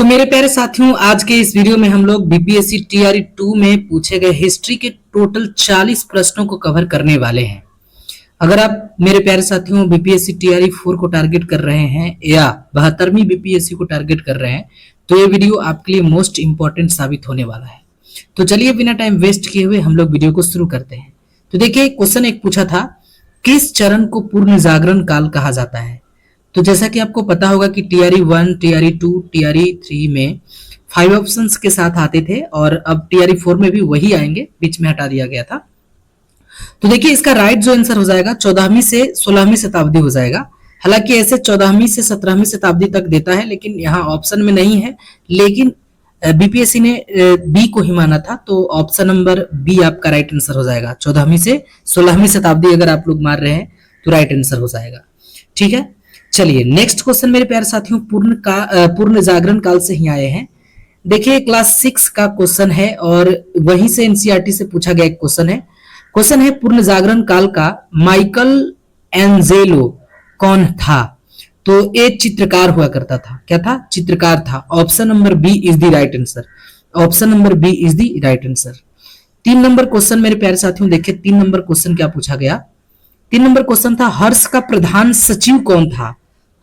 तो मेरे प्यारे साथियों, आज के इस वीडियो में हम लोग बीपीएससी टीआरई 2 में पूछे गए हिस्ट्री के टोटल 40 प्रश्नों को कवर करने वाले हैं। अगर आप मेरे प्यारे साथियों बीपीएससी टीआरई 4 को टारगेट कर रहे हैं या 72वीं बीपीएससी को टारगेट कर रहे हैं तो ये वीडियो आपके लिए मोस्ट इंपॉर्टेंट साबित होने वाला है। तो चलिए बिना टाइम वेस्ट किए हुए हम लोग वीडियो को शुरू करते हैं। तो देखिए, क्वेश्चन एक पूछा था, किस चरण को पूर्ण जागरण काल कहा जाता है? तो जैसा कि आपको पता होगा कि टीआरई 1, टीआरई 2, टीआरई 3 में 5 ऑप्शंस के साथ आते थे और अब टीआरई 4 में भी वही आएंगे, बीच में हटा दिया गया था। तो देखिए, इसका राइट जो आंसर हो जाएगा 14वीं से 16वीं शताब्दी हो जाएगा। हालांकि ऐसे 14वीं से 17वीं शताब्दी तक देता है, लेकिन यहाँ ऑप्शन में नहीं है। लेकिन बीपीएससी ने बी को ही माना था, तो ऑप्शन नंबर बी आपका राइट आंसर हो जाएगा। 14वीं से 16वीं शताब्दी अगर आप लोग मार रहे हैं तो राइट आंसर हो जाएगा। ठीक है, चलिए नेक्स्ट क्वेश्चन मेरे प्यारे साथियों पूर्ण जागरण काल से ही आए हैं। देखिए, क्लास 6 का क्वेश्चन है और वहीं से एनसीईआरटी से पूछा गया एक क्वेश्चन है। क्वेश्चन है, पूर्ण जागरण काल का माइकल एंजेलो कौन था? तो एक चित्रकार हुआ करता था। क्या था? चित्रकार था। Option number B is the right answer. Option number B is the right answer. 3 number question मेरे प्यारे साथियों, देखिए 3 नंबर क्वेश्चन क्या पूछा गया। 3 नंबर क्वेश्चन था, हर्ष का प्रधान सचिव कौन था?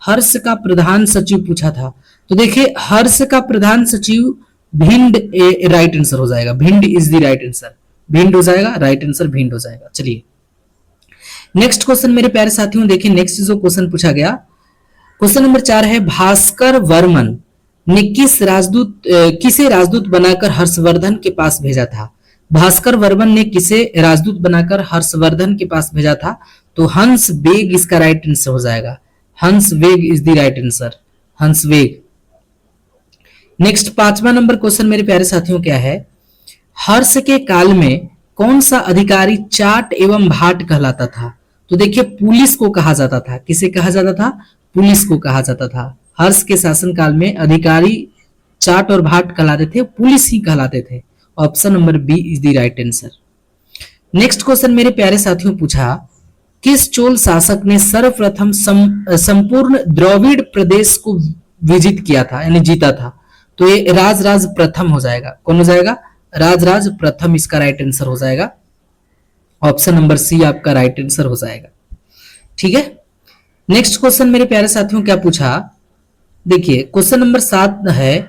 हर्ष का प्रधान सचिव पूछा था। तो देखिए, हर्ष का प्रधान सचिव भिंड राइट आंसर हो जाएगा। Bhind is the right answer. Bhind हो जाएगा, राइट आंसर भिंड हो जाएगा। चलिए नेक्स्ट क्वेश्चन मेरे प्यारे साथियों, देखिए नेक्स्ट जो क्वेश्चन पूछा गया, क्वेश्चन नंबर 4 है, भास्कर वर्मन ने किसे राजदूत बनाकर हर्षवर्धन के पास भेजा था? भास्कर वर्मन ने किसे राजदूत बनाकर हर्षवर्धन के पास भेजा था? तो हंस बेग इसका राइट आंसर हो जाएगा। हंस वेग इज द राइट आंसर। हंस वेग। नेक्स्ट 5वां नंबर क्वेश्चन मेरे प्यारे साथियों क्या है, हर्ष के काल में कौन सा अधिकारी चाट एवं भाट कहलाता था? तो देखिए, पुलिस को कहा जाता था। किसे कहा जाता था? पुलिस को कहा जाता था। हर्ष के शासन काल में अधिकारी चाट और भाट कहलाते थे, पुलिस ही कहलाते थे। Option number B is the right answer. Next question मेरे प्यारे साथियों पूछा, किस चोल शासक ने सर्वप्रथम संपूर्ण द्रविड़ प्रदेश को विजित किया था, यानी जीता था? तो ये राजराज प्रथम हो जाएगा। कौन हो जाएगा? राजराज प्रथम इसका राइट आंसर हो जाएगा। ऑप्शन नंबर सी आपका राइट आंसर हो जाएगा। ठीक है, नेक्स्ट क्वेश्चन मेरे प्यारे साथियों क्या पूछा, देखिए क्वेश्चन नंबर 7 है,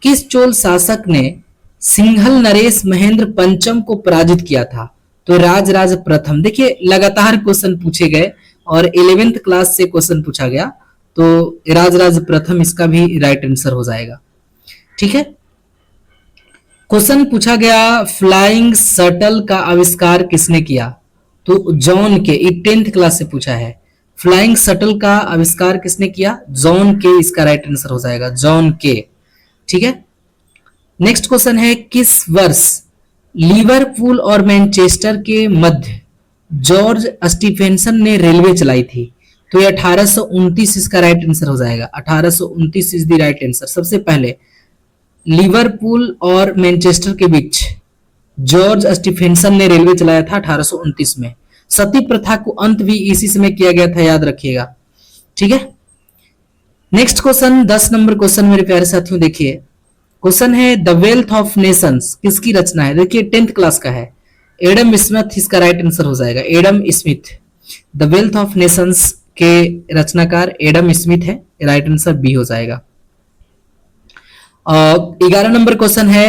किस चोल शासक ने सिंघल नरेश महेंद्र पंचम को पराजित किया था? तो राजराज प्रथम। देखिए, लगातार क्वेश्चन पूछे गए और 11th क्लास से क्वेश्चन पूछा गया, तो राजराज प्रथम इसका भी राइट आंसर हो जाएगा। ठीक है, क्वेश्चन पूछा गया, फ्लाइंग शटल का आविष्कार किसने किया? तो जॉन के। 10th क्लास से पूछा है, फ्लाइंग शटल का आविष्कार किसने किया? जॉन के इसका राइट आंसर हो जाएगा। जॉन के। ठीक है, नेक्स्ट क्वेश्चन है, किस वर्ष लिवरपूल और मैनचेस्टर के मध्य जॉर्ज स्टीफेंसन ने रेलवे चलाई थी? तो ये 1829 इसका राइट आंसर हो जाएगा। 1829 इज द राइट आंसर। सबसे पहले लिवरपूल और मैनचेस्टर के बीच जॉर्ज स्टीफेंसन ने रेलवे चलाया था 1829 में। सती प्रथा को अंत भी इसी समय किया गया था, याद रखिएगा। ठीक है, नेक्स्ट क्वेश्चन 10 नंबर क्वेश्चन मेरे प्यारे साथियों, देखिए क्वेश्चन है, द वेल्थ ऑफ नेशंस किसकी रचना है? देखिए 10th क्लास का है। एडम स्मिथ इसका राइट आंसर हो जाएगा। Adam Smith. The wealth of Nations के रचनाकार एडम स्मिथ है, राइट आंसर बी हो जाएगा। 11 नंबर क्वेश्चन है,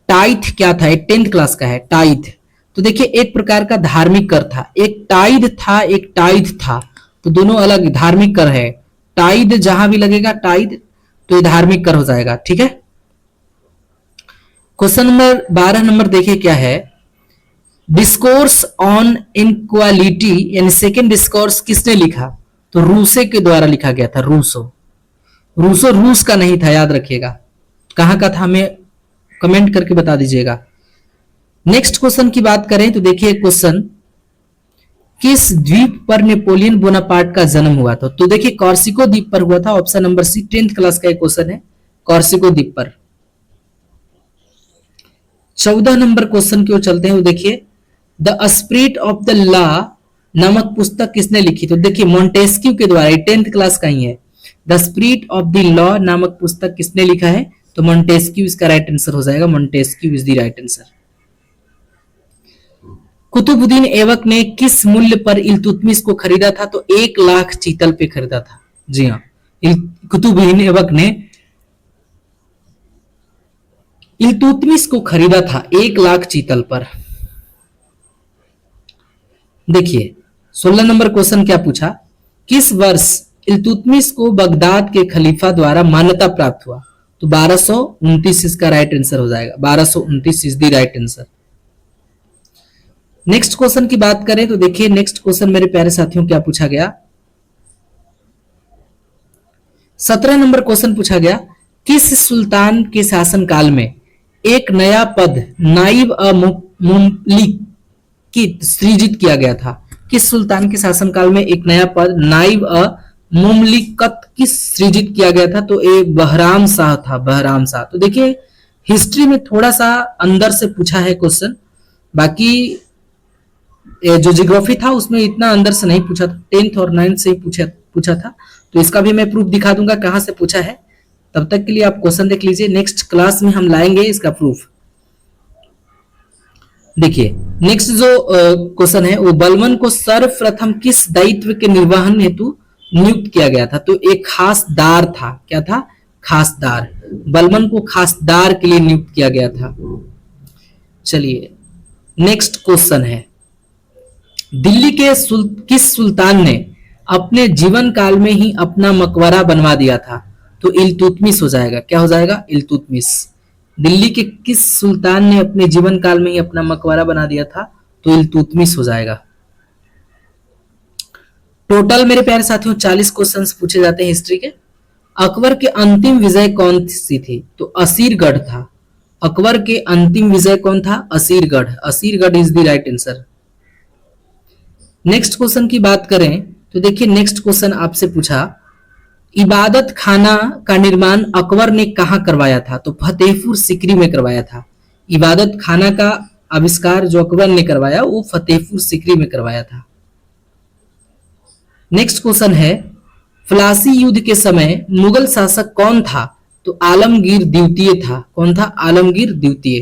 टाइथ क्या था? 10th क्लास का है। टाइथ, तो देखिए एक प्रकार का धार्मिक कर था। एक टाइड था, एक टाइथ था, तो दोनों अलग धार्मिक कर है। टाइड जहां भी लगेगा टाइड, तो ये धार्मिक कर हो जाएगा। ठीक है, क्वेश्चन नंबर 12 नंबर देखिए क्या है, डिस्कोर्स ऑन इनक्वालिटी यानी सेकेंड डिस्कोर्स किसने लिखा? तो रूसो के द्वारा लिखा गया था। रूसो। रूसो रूस का नहीं था, याद रखिएगा। कहां का था हमें कमेंट करके बता दीजिएगा। नेक्स्ट क्वेश्चन की बात करें तो देखिए क्वेश्चन, किस द्वीप पर नेपोलियन बोनापार्ट का जन्म हुआ था? तो देखिए कॉर्सिको द्वीप पर हुआ था। Option number C 10th class का एक क्वेश्चन है, कॉर्सिको द्वीप पर। 14 नंबर क्वेश्चन की ओर चलते हैं। देखिए, the spirit of the law नामक पुस्तक किसने लिखी? तो देखिए मॉन्टेस्क्यू के द्वारा। 10th क्लास का ही है। The spirit of the law नामक पुस्तक किसने लिखा है? तो मोंटेस्क्यू इसका राइट आंसर हो जाएगा। Montesquieu is the right answer. Qutbuddin Aibak ने किस मूल्य पर इल्तुतमिश को खरीदा था? तो 1 लाख चीतल पे खरीदा था। जी हाँ, कुतुबुद्दीन ऐबक ने इल्तुतमिश को खरीदा था 1 लाख चीतल पर। देखिए 16 नंबर क्वेश्चन क्या पूछा? किस वर्ष इल्तुतमिश को बगदाद के खलीफा द्वारा मान्यता प्राप्त हुआ? तो 1229 इसका राइट आंसर हो जाएगा। 1229 is the right answer. Next question की बात करें तो देखिए नेक्स्ट क्वेश्चन मेरे प्यारे साथियों क्या पूछा गया? 17 नंबर क्वेश्चन पूछा गया, किस सुल्तान के शासनकाल में एक नया पद नाइब मुमलिक सृजित किया गया था? किस सुल्तान के शासनकाल में एक नया पद नाइब मुमलिकत की सृजित किया गया था? तो ये बहराम शाह था। बहराम शाह। तो देखिए हिस्ट्री में थोड़ा सा अंदर से पूछा है क्वेश्चन, बाकी जो जियोग्राफी था उसमें इतना अंदर से नहीं पूछा था, 10th और 9th से ही पूछा था। तो इसका भी मैं प्रूफ दिखा दूंगा कहां से पूछा है। तब तक के लिए आप क्वेश्चन देख लीजिए, नेक्स्ट क्लास में हम लाएंगे इसका प्रूफ। देखिए नेक्स्ट जो क्वेश्चन है वो बलबन को सर्वप्रथम किस दायित्व के निर्वहन हेतु नियुक्त किया गया था? तो एक खासदार था। क्या था? खासदार। बलबन को खासदार के लिए नियुक्त किया गया था। चलिए नेक्स्ट क्वेश्चन है, दिल्ली के किस सुल्तान ने अपने जीवन काल में ही अपना मकबरा बनवा दिया था? तो इल्तुतमिश हो जाएगा। क्या हो जाएगा? इल्तुतमिश। दिल्ली के किस सुल्तान ने अपने जीवन काल में ही अपना मकबरा बना दिया था? तो इल्तुतमिश हो जाएगा। टोटल मेरे प्यारे साथियों 40 क्वेश्चंस पूछे जाते हैं हिस्ट्री के। अकबर के अंतिम विजय कौन सी थी? तो असीरगढ़ था। अकबर के अंतिम विजय कौन था? Asirgarh. Asirgarh is the right answer. Next question की बात करें तो देखिए नेक्स्ट क्वेश्चन आपसे पूछा, इबादत खाना का निर्माण अकबर ने कहां करवाया था? तो फतेहपुर सिकरी में करवाया था। इबादत खाना का आविष्कार जो अकबर ने करवाया वो फतेहपुर सिकरी में करवाया था। नेक्स्ट क्वेश्चन है, प्लासी युद्ध के समय मुगल शासक कौन था? तो आलमगीर द्वितीय था। कौन था? आलमगीर द्वितीय।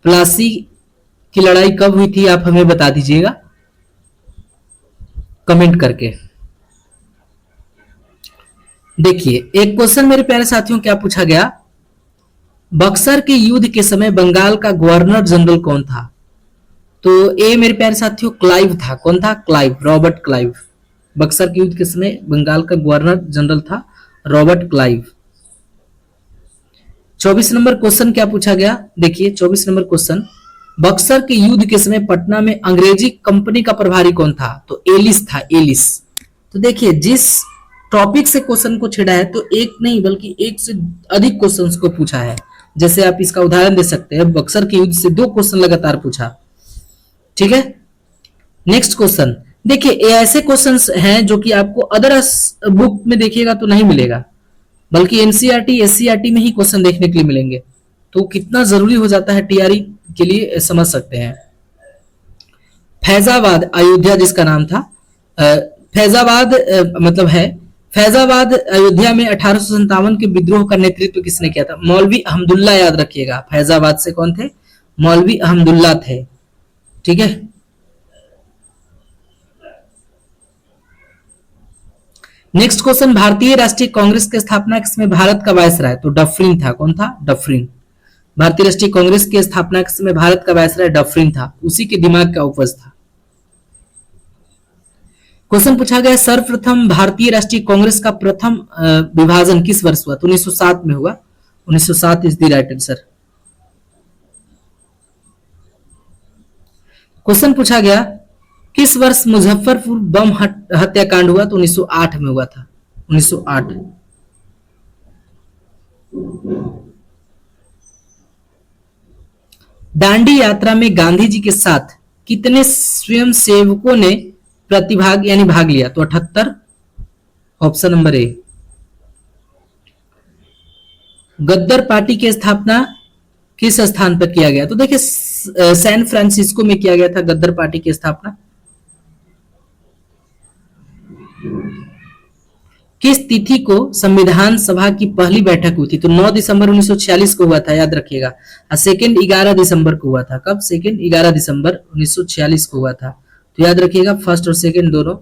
प्लासी की लड़ाई कब हुई थी आप हमें बता दीजिएगा कमेंट करके। देखिए एक क्वेश्चन मेरे प्यारे साथियों क्या पूछा गया, बक्सर के युद्ध के समय बंगाल का गवर्नर जनरल कौन था? तो ए मेरे प्यारे साथियों क्लाइव था। कौन था? क्लाइव। Robert Clive. बक्सर के युद्ध के समय बंगाल का गवर्नर जनरल था रॉबर्ट क्लाइव। 24 नंबर क्वेश्चन क्या पूछा गया? देखिए 24 नंबर क्वेश्चन, बक्सर के युद्ध के समय पटना में अंग्रेजी कंपनी का प्रभारी कौन था? तो एलिस था। एलिस। तो देखिए जिस टॉपिक से क्वेश्चन को छेड़ा है तो एक नहीं बल्कि एक से अधिक क्वेश्चंस को पूछा है। जैसे आप इसका उदाहरण दे सकते हैं, बक्सर के युद्ध से 2 क्वेश्चन लगातार पूछा। ठीक है। नेक्स्ट क्वेश्चन देखिए, ये ऐसे क्वेश्चंस हैं जो कि आपको अदर बुक में देखिएगा तो नहीं मिलेगा, बल्कि एनसीईआरटी एससीईआरटी में ही क्वेश्चन देखने के लिए मिलेंगे। तो कितना जरूरी हो जाता है टीआरई के लिए समझ सकते हैं। फैजाबाद अयोध्या जिसका नाम था, फैजाबाद मतलब है फैजाबाद अयोध्या में 1857 के विद्रोह का नेतृत्व किसने किया था? मौलवी अहमदुल्ला। याद रखिएगा फैजाबाद से कौन थे? मौलवी अहमदुल्ला थे। ठीक है। नेक्स्ट क्वेश्चन, भारतीय राष्ट्रीय कांग्रेस की स्थापना किसमें भारत का वायसराय? तो डफरिन था। कौन था? डफरिन। भारतीय राष्ट्रीय कांग्रेस की स्थापना के समय भारत का वायसराय डफरिन था, उसी के दिमाग का उपज था। क्वेश्चन पूछा गया, सर्वप्रथम भारतीय राष्ट्रीय कांग्रेस का प्रथम विभाजन किस वर्ष हुआ? तो 1907 में हुआ। 1907 is the right answer. Question पूछा गया, किस वर्ष मुजफ्फरपुर बम हत्याकांड हुआ? तो 1908 में हुआ था। 1908। दांडी यात्रा में गांधी जी के साथ कितने स्वयंसेवकों ने प्रतिभाग यानी भाग लिया? तो 78। Option number A. गद्दर पार्टी की स्थापना किस स्थान पर किया गया? तो देखिए सैन फ्रांसिस्को में किया गया था गद्दर पार्टी की स्थापना। किस तिथि को संविधान सभा की पहली बैठक हुई थी? तो 9 दिसंबर 1946 को हुआ था, याद रखिएगा। सेकंड 11 दिसंबर को हुआ था। कब? सेकंड 11 दिसंबर 1946 को हुआ था। तो याद रखिएगा फर्स्ट और सेकंड दोनों।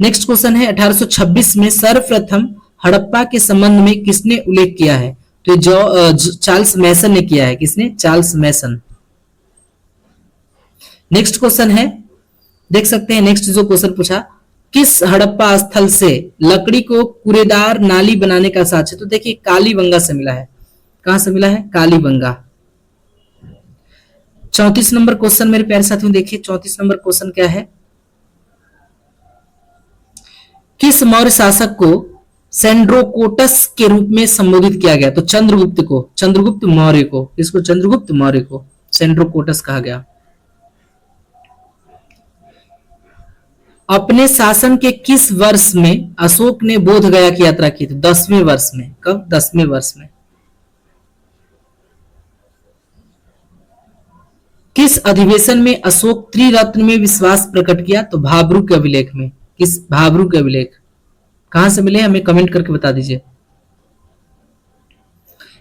नेक्स्ट क्वेश्चन है 1826 में सर्वप्रथम हड़प्पा के संबंध में किसने उल्लेख किया है? तो चार्ल्स मैसन ने किया है। किसने? चार्ल्स मैसन। नेक्स्ट क्वेश्चन है, देख सकते हैं नेक्स्ट जो क्वेश्चन पूछा, किस हड़प्पा स्थल से लकड़ी को कूड़ेदार नाली बनाने का साक्ष्य? तो देखिए कालीबंगा से मिला है। कहां से मिला है? कालीबंगा। 34 नंबर क्वेश्चन मेरे प्यारे साथियों देखिए, 34 नंबर क्वेश्चन क्या है? किस मौर्य शासक को सेंड्रोकोटस के रूप में संबोधित किया गया? तो चंद्रगुप्त को, चंद्रगुप्त मौर्य को। इसको चंद्रगुप्त मौर्य को सेंड्रोकोटस कहा गया। अपने शासन के किस वर्ष में अशोक ने बोध गया की यात्रा की थी? 10वें वर्ष में। कब? 10वें वर्ष में। किस अधिवेशन में अशोक त्रिरत्न में विश्वास प्रकट किया? तो भाब्रू के अभिलेख में। किस? भाब्रू के अभिलेख। कहां से मिले हमें कमेंट करके बता दीजिए।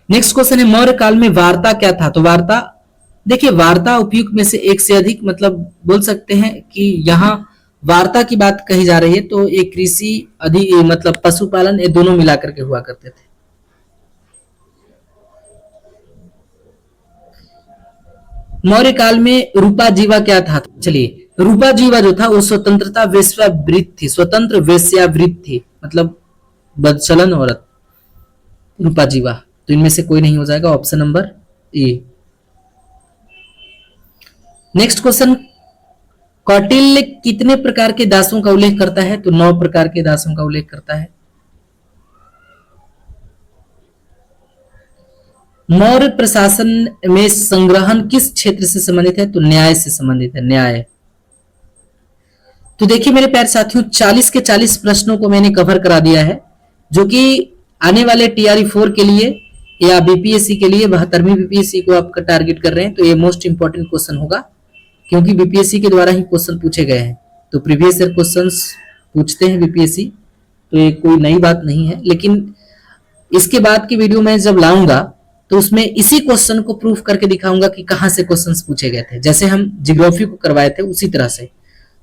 नेक्स्ट क्वेश्चन है, मौर्य काल में वार्ता क्या था? तो वार्ता, देखिए वार्ता उपयुक्त में से एक से अधिक, मतलब बोल सकते हैं कि यहां वार्ता की बात कही जा रही है तो एक कृषि अधिक मतलब पशुपालन, ये दोनों मिलाकर के हुआ करते थे। मौर्य काल में रूपा जीवा क्या था? चलिए रूपा जीवा जो था वो स्वतंत्रता वेश्यावृत्ति थी। स्वतंत्र वेश्यावृत्ति थी, मतलब बदचलन औरत, रूपा जीवा। तो इनमें से कोई नहीं हो जाएगा, option number A. Next question, Kautilya कितने प्रकार के दासों का उल्लेख करता है? तो 9 प्रकार के दासों का उल्लेख करता है। मौर्य प्रशासन में संग्रहण किस क्षेत्र से संबंधित है? तो न्याय से संबंधित है, न्याय। तो देखिए मेरे प्यारे साथियों 40 के 40 प्रश्नों को मैंने कवर करा दिया है, जो कि आने वाले TRE 4 के लिए या BPSC के लिए 72वीं BPSC को आपका टारगेट कर रहे हैं। तो ये मोस्ट इंपॉर्टेंट क्वेश्चन होगा, क्योंकि BPSC के द्वारा ही क्वेश्चन पूछे गए हैं। तो प्रीवियस ईयर क्वेश्चंस पूछते हैं BPSC, तो ये कोई नई बात नहीं है। लेकिन इसके बाद की वीडियो में जब लाऊंगा तो उसमें इसी क्वेश्चन को प्रूफ करके दिखाऊंगा कि कहां से क्वेश्चंस पूछे गए थे, जैसे हम ज्योग्राफी को करवाए थे उसी तरह से।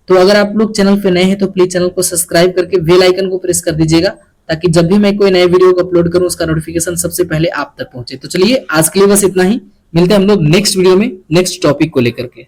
तो अगर आप लोग चैनल पे नए हैं तो प्लीज चैनल को सब्सक्राइब करके बेल आइकन को प्रेस कर दीजिएगा, ताकि जब भी मैं कोई नए वीडियो को अपलोड करूं उसका नोटिफिकेशन सबसे पहले आप तक पहुंचे। तो चलिए आज के लिए बस इतना ही, मिलते हैं हम लोग नेक्स्ट वीडियो में नेक्स्ट टॉपिक को लेकर के।